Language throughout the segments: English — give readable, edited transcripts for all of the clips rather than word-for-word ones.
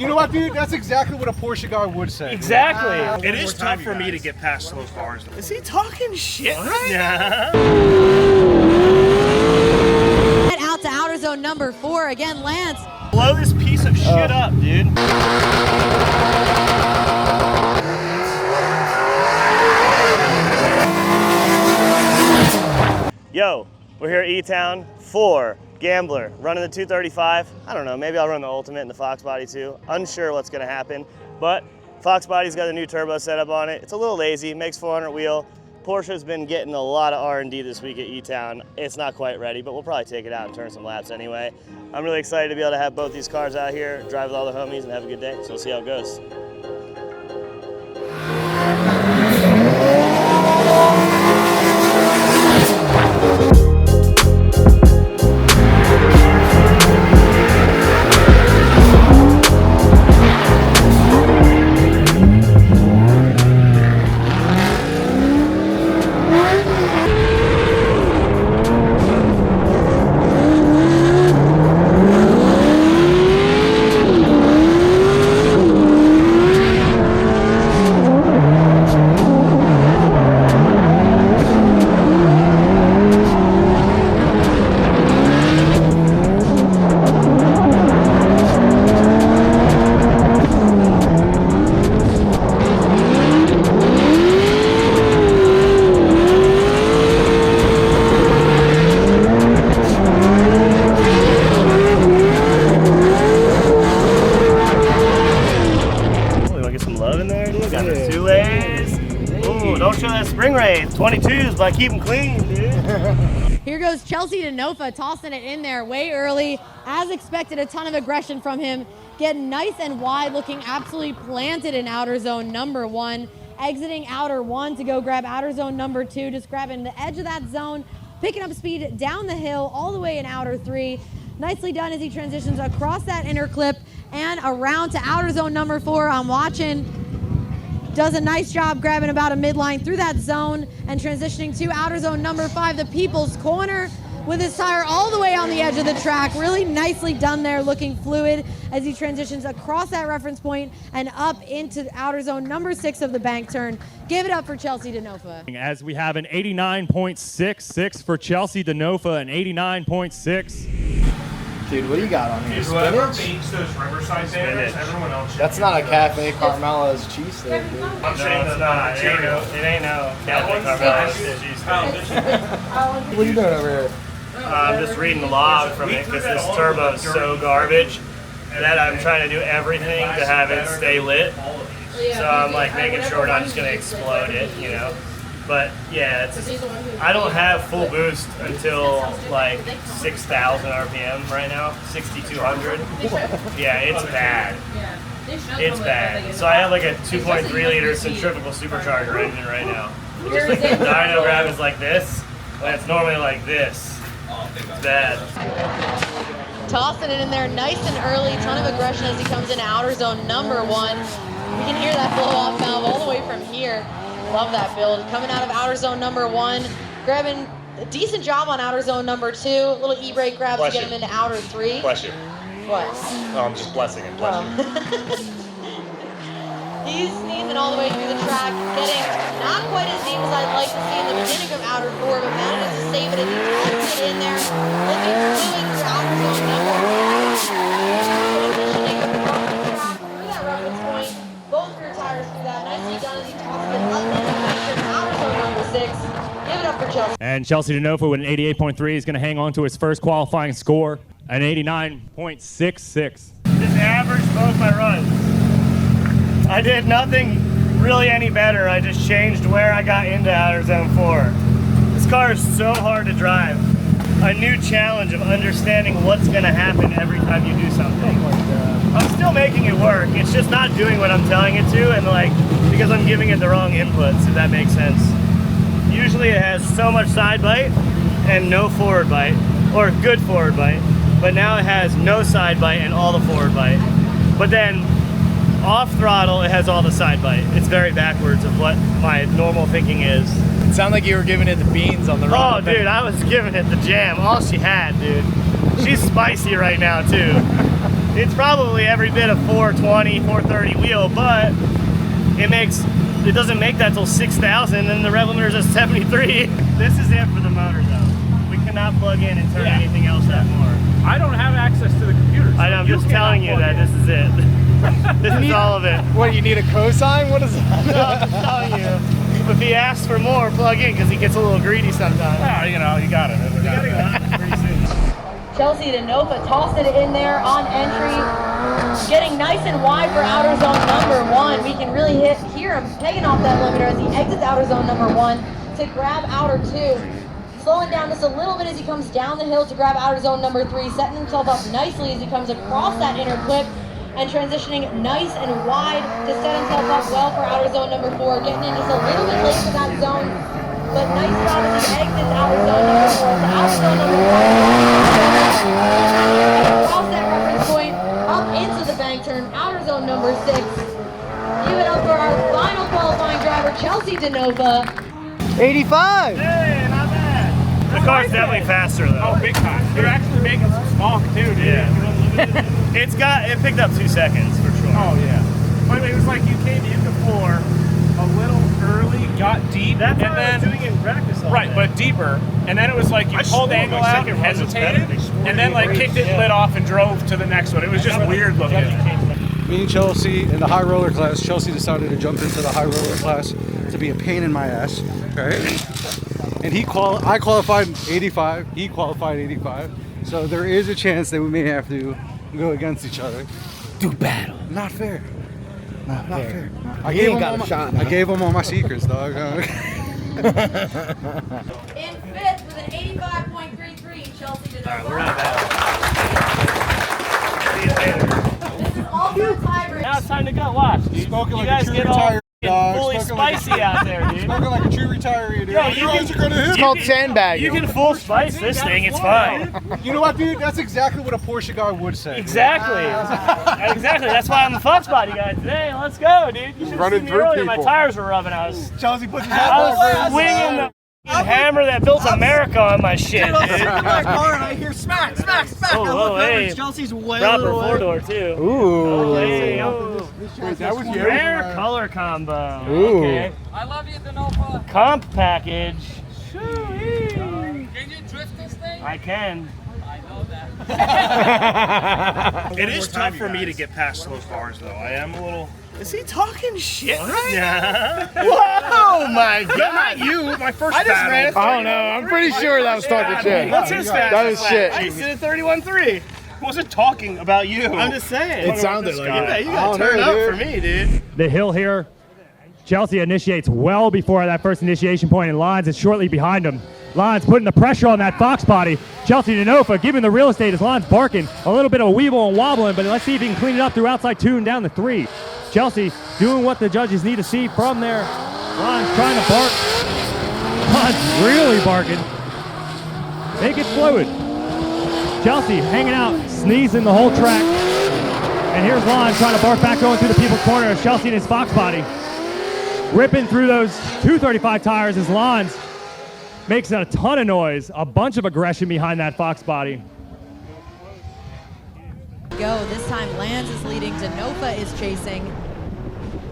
You know what, dude? That's exactly what a Porsche guy would say. Exactly. It is tough for me to get past those bars. Is he talking shit right Yeah. Out to outer zone number 4 again, Lance. Blow this piece of shit up, dude. Yo, we're here at Etown, 4, Gambler, running the 235. I don't know, maybe I'll run the Ultimate and the Fox Body too. Unsure what's gonna happen, but Fox Body's got a new turbo setup on it. It's a little lazy, makes 400 wheel. Porsche's been getting a lot of R&D this week at Etown. It's not quite ready, but we'll probably take it out and turn some laps anyway. I'm really excited to be able to have both these cars out here, drive with all the homies and have a good day. So we'll see how it goes. Spring race, 22s, but keep them clean, dude. Here goes Chelsea DeNofa, tossing it in there way early. As expected, a ton of aggression from him. Getting nice and wide, looking absolutely planted in outer zone number 1. Exiting outer 1 to go grab outer zone number 2, just grabbing the edge of that zone, picking up speed down the hill all the way in outer 3. Nicely done as he transitions across that inner clip and around to outer zone number 4. I'm watching. Does a nice job grabbing about a midline through that zone and transitioning to outer zone number 5, the People's Corner, with his tire all the way on the edge of the track. Really nicely done there, looking fluid as he transitions across that reference point and up into outer zone number 6 of the bank turn. Give it up for Chelsea DeNofa. As we have an 89.66 for Chelsea DeNofa, an 89.6. Dude, what do you got on here? Whoever Spinach? makes those Riverside banners, everyone else should. That's not a Cafe Carmela's cheese steak, dude. I'm saying it's not. It ain't no Cafe Carmela's cheese steak. What are you doing over here? I'm just reading the log from it because this turbo is so garbage that I'm trying to do everything to have it stay lit. So I'm like making sure we're not just gonna explode it, you know. But yeah, I don't have full boost until like 6,000 RPM right now, 6,200. Yeah, it's bad. It's bad. So I have like a 2.3 liter centrifugal supercharger engine right now. Just like the dyno grab is like this, when it's normally like this. It's bad. Tossing it in there nice and early, ton of aggression as he comes into outer zone number 1. We can hear that blow off valve all the way from here. Love that build. Coming out of outer zone number 1, grabbing a decent job on outer zone number 2. Little e-brake grabs to get him into outer 3. Bless you. What? Oh, I'm just blessing him. Bless you. He's sneezing all the way through the track, getting not quite as deep as I'd like to see in the beginning of outer 4, but manages to save it as he tosses it in there, looking fluid through outer zone number 1. Transitioning across the track through that reference point, both rear tires through that. Nicely done as he tosses it up into outer zone number 6. Give it up for Chelsea. And Chelsea DeNofa with an 88.3 is going to hang on to his first qualifying score, an 89.66. Just averaged both my runs. I did nothing really any better. I just changed where I got into outer zone 4. This car is so hard to drive. A new challenge of understanding what's going to happen every time you do something. I'm still making it work. It's just not doing what I'm telling it to, and like because I'm giving it the wrong inputs, if that makes sense. Usually it has so much side bite and no forward bite, or good forward bite, but now it has no side bite and all the forward bite. But then off throttle, it has all the side bite. It's very backwards of what my normal thinking is. It sounded like you were giving it the beans on the run. Oh, dude, I was giving it the jam. All she had, dude. She's spicy right now, too. It's probably every bit of 420, 430 wheel, but it doesn't make that till 6,000, and the rev limiter is at 73. This is it for the motor, though. We cannot plug in and turn anything else that more. I don't have access to the computer. So I'm just telling you that this is it. This is all of it. What, you need a cosign? What is that? No, I'm just telling you. If he asks for more, plug in, because he gets a little greedy sometimes. Yeah, you know, you got it. We gotta go pretty soon. Chelsea DeNova tossed it in there on entry, getting nice and wide for outer zone number 1. We can really hear him pegging off that limiter as he exits outer zone number 1 to grab outer 2. Slowing down just a little bit as he comes down the hill to grab outer zone number 3, setting himself up nicely as he comes across that inner clip and transitioning nice and wide to set himself up well for outer zone number 4, getting in just a little bit late for that zone, but nice job as he exits outer zone number 4 to outer zone number 5. Across that reference point, up into the bank turn, outer zone number 6. Give it up for our final qualifying driver, Chelsea DeNova. 85! Hey, not bad. The car's definitely faster, though. Oh, big time. You're actually making some smog too, dude. Yeah. It picked up 2 seconds for sure. Oh yeah. But it was like you came into 4 a little early, got deep, That's and what I was then doing in practice all right, day. but deeper. And then it was like you pulled angle out, and hesitated, and then like kicked it, lit off, and drove to the next one. It was just weird looking. Me and Chelsea in the high roller class, Chelsea decided to jump into the high roller class to be a pain in my ass, right? And I qualified 85, he qualified 85. So there is a chance that we may have to go against each other. Do battle. Not fair. Not fair. I gave him all my secrets, dog. In 5th with an 85.33, Chelsea DeNova. We're not bad. This is also a tiebreaker. Now it's time to go. Watch, dude. Spoken You like a guys true get all retiree, dog. fully Spoken like spicy out there, dude. Spoken like a true retiree, dude. Yo, you guys are gonna hit. It's called sandbagging. You can full spice this thing. It's fine. You know what, dude? That's exactly what a Porsche guy would say. Exactly. Exactly. That's why I'm the Fox Body guy today. Let's go, dude. You should have seen me earlier. My tires were rubbing. I was swinging the hammer that built America on my shit, dude. car and I hear smack, smack, smack. Oh, I look whoa, over hey. and Chelsea's way Proper away. 4-door too. Ooh. Hey, oh. That was you. Rare color combo. Ooh. Okay. I love you, DeNova. Comp package. Can you drift this thing? I can. I know that. It is tough for me to get past those bars, though. I am a little. Is he talking shit? Yeah. Oh my god! Not you, my first battle. I don't know. I'm pretty sure that was talking shit. What's his fast? That was shit. I did a 31.3. Wasn't talking about you. I'm just saying. It sounded like it. You gotta turn up for me, dude. The hill here, Chelsea initiates well before that first initiation point, and Lyons is shortly behind him. Lyons putting the pressure on that Fox body. Chelsea DeNova giving the real estate as Lyons barking. A little bit of a weeble and wobbling, but let's see if he can clean it up through outside 2 and down to 3. Chelsea doing what the judges need to see from there. Lyons trying to bark. Lyons really barking. Make it fluid. Chelsea hanging out, sneezing the whole track. And here's Lyons trying to bark back going through the people's corner as Chelsea and his Fox body. Ripping through those 235 tires as Lyons makes a ton of noise. A bunch of aggression behind that Fox body. Go. This time Lance is leading. DeNova is chasing.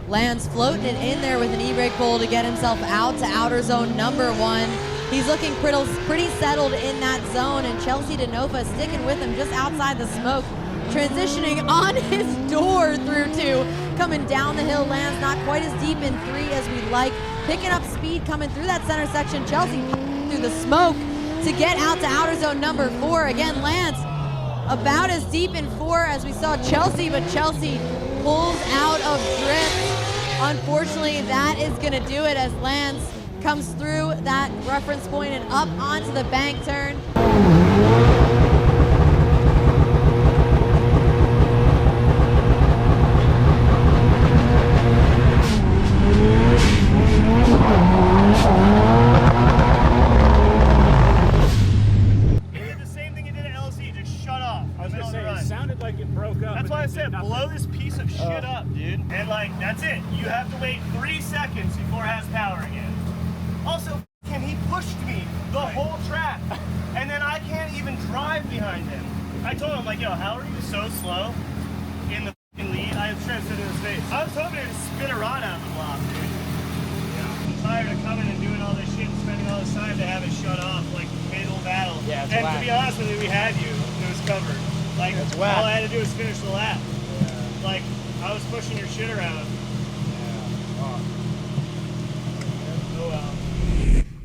Lance floating it in there with an e-brake pull to get himself out to outer zone number 1. He's looking pretty settled in that zone, and Chelsea DeNova sticking with him just outside the smoke, transitioning on his door through 2, coming down the hill. Lance not quite as deep in 3 as we'd like, picking up speed coming through that center section. Chelsea through the smoke to get out to outer zone number 4. Again, Lance about as deep in 4 as we saw Chelsea, but Chelsea pulls out of drift. Unfortunately, that is gonna do it as Lance comes through that reference point and up onto the bank turn. That's why I said blow this piece of shit up, dude. And like, that's it. You have to wait 3 seconds before it has power again. Also, he pushed me the whole track. And then I can't even drive behind him. I told him, like, yo, how are you so slow? I tripped into his face. I was hoping to spin a rod out of the block, dude. Yeah. I'm tired of coming and doing all this shit and spending all this time to have it shut off, like, middle battle. Yeah, it's and whack. to be honest with you, we had you. It was covered. Like, It's all whack. I had to do was finish the lap. Yeah. Like, I was pushing your shit around. Yeah. Oh well.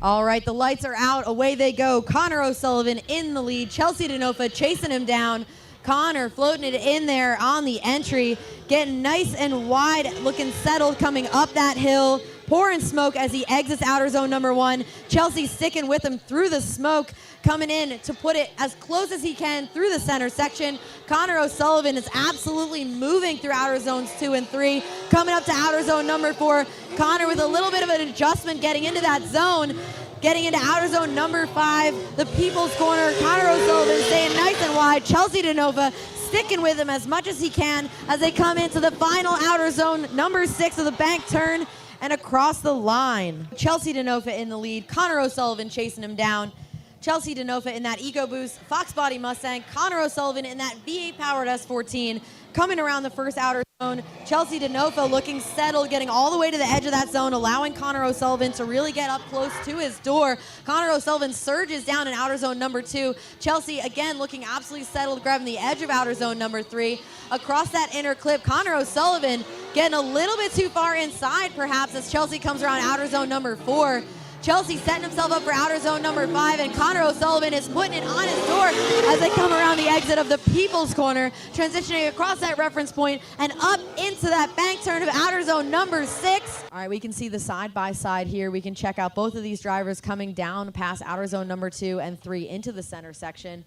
All right, the lights are out. Away they go. Connor O'Sullivan in the lead. Chelsea DeNofa chasing him down. Connor floating it in there on the entry. Getting nice and wide, looking settled, coming up that hill. Pouring smoke as he exits outer zone number 1. Chelsea sticking with him through the smoke. Coming in to put it as close as he can through the center section. Connor O'Sullivan is absolutely moving through outer zones 2 and 3. Coming up to outer zone number 4. Connor with a little bit of an adjustment getting into that zone. Getting into outer zone number 5. The People's Corner. Connor O'Sullivan staying nice and wide. Chelsea DeNofa sticking with him as much as he can as they come into the final outer zone number 6 of the bank turn and across the line. Chelsea DeNofa in the lead. Connor O'Sullivan chasing him down. Chelsea DeNofa in that EcoBoost Fox Body Mustang. Connor O'Sullivan in that V8 powered S14 coming around the first outer zone. Chelsea DeNofa looking settled, getting all the way to the edge of that zone, allowing Connor O'Sullivan to really get up close to his door. Connor O'Sullivan surges down in outer zone number 2. Chelsea again looking absolutely settled, grabbing the edge of outer zone number 3. Across that inner clip, Connor O'Sullivan getting a little bit too far inside perhaps as Chelsea comes around outer zone number 4. Chelsea setting himself up for outer zone number 5, and Connor O'Sullivan is putting it on his door as they come around the exit of the People's Corner, transitioning across that reference point and up into that bank turn of outer zone number 6. All right, we can see the side-by-side here. We can check out both of these drivers coming down past outer zone number 2 and 3 into the center section.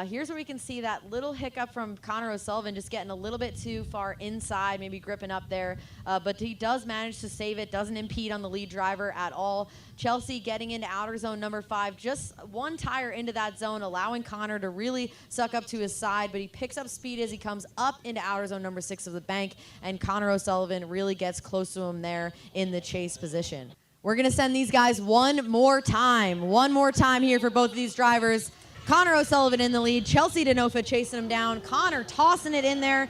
Here's where we can see that little hiccup from Connor O'Sullivan, just getting a little bit too far inside, maybe gripping up there. But he does manage to save it, doesn't impede on the lead driver at all. Chelsea getting into outer zone number 5, just one tire into that zone, allowing Connor to really suck up to his side. But he picks up speed as he comes up into outer zone number 6 of the bank, and Connor O'Sullivan really gets close to him there in the chase position. We're going to send these guys one more time here for both of these drivers. Connor O'Sullivan in the lead. Chelsea DeNofa chasing him down. Connor tossing it in there.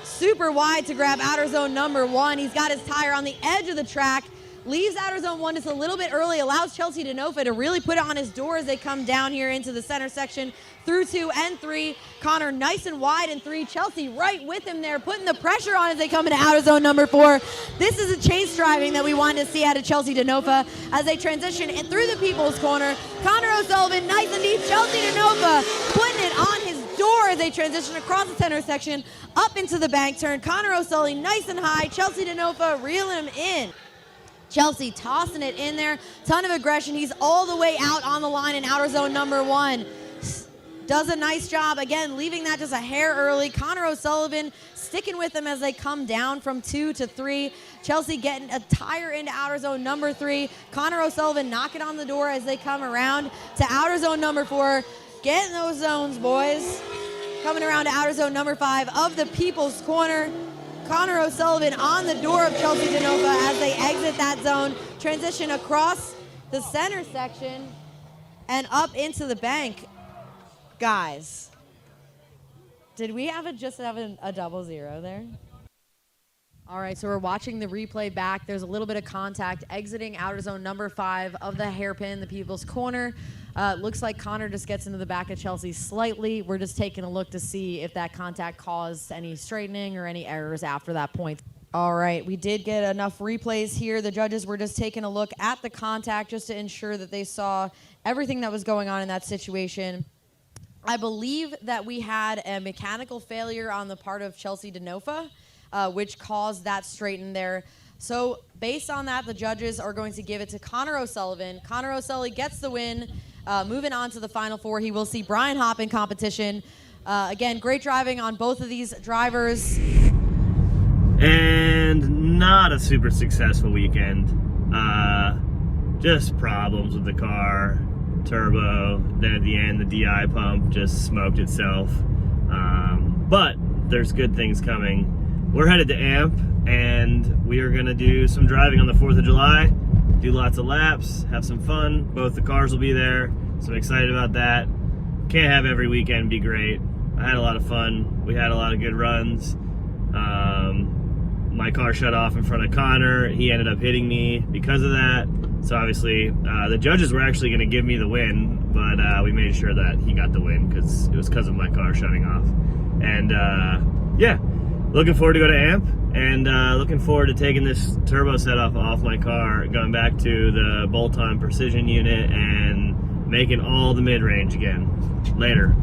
Super wide to grab outer zone number 1. He's got his tire on the edge of the track. Leaves outer zone 1 just a little bit early. Allows Chelsea DeNofa to really put it on his door as they come down here into the center section through 2 and 3. Connor nice and wide in 3. Chelsea right with him there, putting the pressure on as they come into outer zone number 4. This is a chase driving that we wanted to see out of Chelsea DeNofa as they transition in through the People's Corner. Connor O'Sullivan nice and deep. Chelsea DeNofa putting it on his door as they transition across the center section up into the bank turn. Connor O'Sullivan nice and high. Chelsea DeNofa reeling him in. Chelsea tossing it in there. Ton of aggression. He's all the way out on the line in outer zone number 1. Does a nice job, again, leaving that just a hair early. Connor O'Sullivan sticking with him as they come down from 2 to 3. Chelsea getting a tire into outer zone number 3. Connor O'Sullivan knocking on the door as they come around to outer zone number 4. Getting those zones, boys. Coming around to outer zone number 5 of the People's Corner. Connor O'Sullivan on the door of Chelsea DeNofa as they exit that zone. Transition across the center section and up into the bank. Guys, did we just have a 0-0 there? All right, so we're watching the replay back. There's a little bit of contact exiting outer zone number 5 of the hairpin, the People's Corner. Looks like Connor just gets into the back of Chelsea slightly. We're just taking a look to see if that contact caused any straightening or any errors after that point. All right, we did get enough replays here. The judges were just taking a look at the contact just to ensure that they saw everything that was going on in that situation. I believe that we had a mechanical failure on the part of Chelsea DeNofa, which caused that straighten there. So based on that, the judges are going to give it to Connor O'Sullivan. Connor O'Sullivan gets the win. Moving on to the Final Four, he will see Brian Hopp in competition. Again, great driving on both of these drivers. And not a super successful weekend. Just problems with the car, turbo, then at the end the DI pump just smoked itself. But there's good things coming. We're headed to AMP and we are gonna do some driving on the 4th of July, do lots of laps, have some fun. Both the cars will be there, so I'm excited about that. Can't have every weekend be great. I had a lot of fun. We had a lot of good runs. My car shut off in front of Connor. He ended up hitting me because of that. So obviously, the judges were actually going to give me the win, but we made sure that he got the win because it was because of my car shutting off. And yeah, looking forward to go to AMP, and looking forward to taking this turbo set off my car, going back to the bolt-on precision unit, and making all the mid-range again. Later.